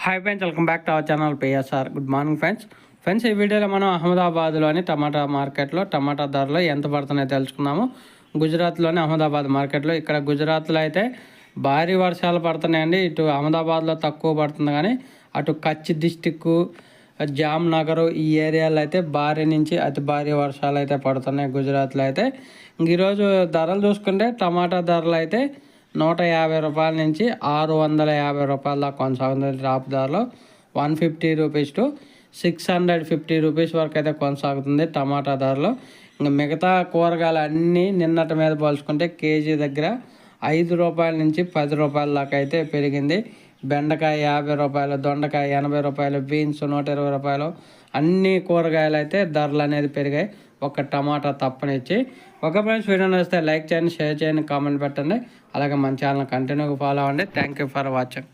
Hi friends, welcome back to our channel PSR. Good morning friends ఈ వీడియోలో మనం అహ్మదాబాద్లోని టమాటా మార్కెట్లో టమాటా ధరలు ఎంత పడుతున్నాయో తెలుసుకున్నాము. గుజరాత్లోని అహ్మదాబాద్ మార్కెట్లో ఇక్కడ గుజరాత్లో అయితే భారీ వర్షాలు పడుతున్నాయండి. ఇటు అహ్మదాబాద్లో తక్కువ పడుతుంది, కానీ అటు కచ్ డిస్టిక్, జామ్నగర్ ఈ ఏరియాలో అయితే భారీ నుంచి అతి భారీ వర్షాలు అయితే పడుతున్నాయి గుజరాత్లో అయితే. ఈరోజు ధరలు చూసుకుంటే టమాటా ధరలు అయితే 150 రూపాయల నుంచి 650 రూపాయల దాకా కొనసాగుతుంది. టాప్ ధరలో 150 రూపీస్ టు 650 రూపీస్ వరకు అయితే కొనసాగుతుంది టమాటా ధరలో. ఇంకా మిగతా కూరగాయలు అన్నీ నిన్నటి మీద పోల్చుకుంటే కేజీ దగ్గర 5 రూపాయల నుంచి 10 రూపాయల దాకా అయితే పెరిగింది. బెండకాయ 50 రూపాయలు, దొండకాయ 80 రూపాయలు, బీన్స్ 120 రూపాయలు, అన్ని కూరగాయలు అయితే ధరలు అనేది పెరిగాయి, ఒక టమాటా తప్పనిచ్చి. ఒక ఫ్రెండ్స్ వీడియో నచ్చితే లైక్ చేయండి, షేర్ చేయండి, కామెంట్ పెట్టండి. అలాగే మన ఛానల్ కంటిన్యూగా ఫాలో అవ్వండి. Thank you for watching.